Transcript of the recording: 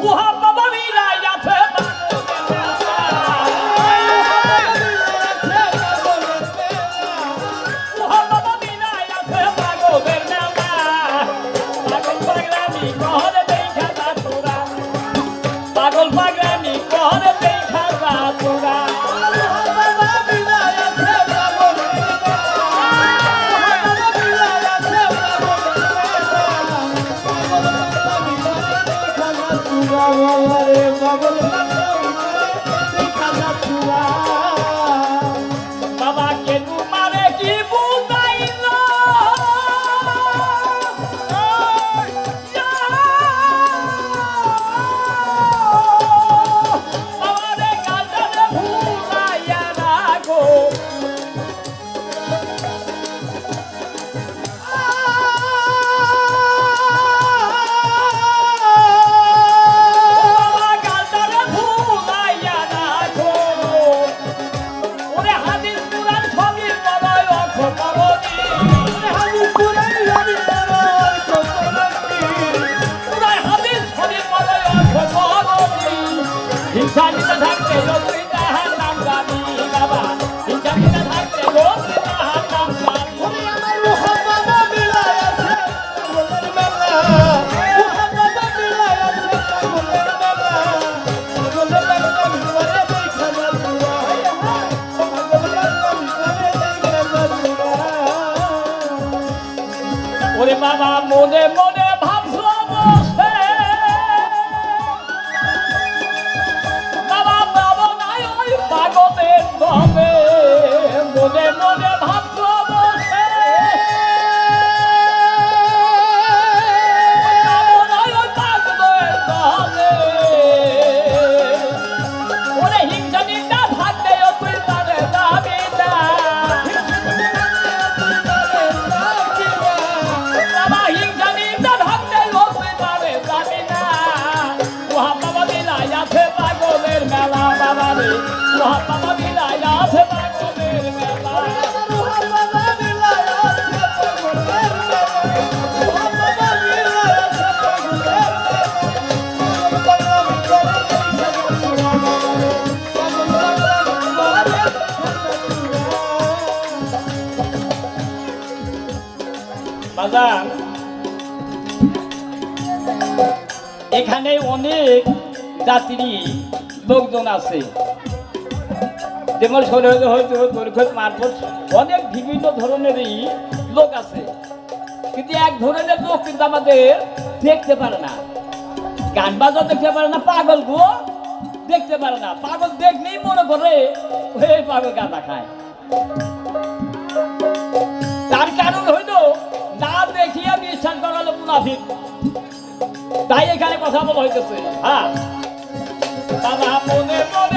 উহা বাবা মিলাই আছে উহা বাবা মিলাই আছে পাগলের মেলা পাগল পাগলামি করে দেখা যা তোরা পাগল পাগলামি করে দেখা যা তোরা বাবাকে তোমারে কি বুঝাইল বাবারে কাজে ভুলাইয়া রাখো হিংসামিতা থাকতে লোকই তাহার নাম জানি বাবা হিংসামিতা থাকতে লোকই তাহার নাম জানি আমার রুহাবাবা মিলাই আছে পাগলের মেলা রুহাবাবা মিলাই আছে পাগলের মেলা পাগলের পাগলামি করে দেখা যা তোরা পাগলের পাগলামি করে দেখা যা তোরা ওরে বাবা মনে মনে ভাবছো বসে বাবা বাবা নাই ওই পাগলের দমে মনে মনে ভাবছো বসে বাবা নাই ওই পাগলের দমে ওরে হিংসা নিন্দা থাকলেও তুই তারে যাবি না বাবা হিংসা নিন্দা থাকলেও তুই তারে যাবি না উহা বাবা মিলাই আছে পাগলের মেলা বাবা রে উহা বাবা মিলাই আছে পাগলের মেলা রুহাবাবা মিলাই আছে পাগলের মেলা রুহাবাবা মিলাই আছে পাগলের মেলা পাগলামি করে দেখা যা তোরা পাগলামি করে দেখা যা তোরা বাজান এখানে অনেক যাত্রী লোকজন আছে যেমন সরহদ হয়তো দৈর্ঘ্য মারফত অনেক বিভিন্ন ধরনেরই লোক আছে কিন্তু এক ধরনের লোক কিন্তু আমাদের দেখতে পারে না গান বাজাও দেখতে পারে না পাগল গো দেখতে পারে না পাগল দেখলেই মনে করে ওই পাগল গাঁদা খায় তার কারণ হইল না দেখিয়া বিশ্বাস করা হলো মুনাফিক তাই এখানে কথা বলা হইতেছে হ্যাঁ বাবা মনে মনে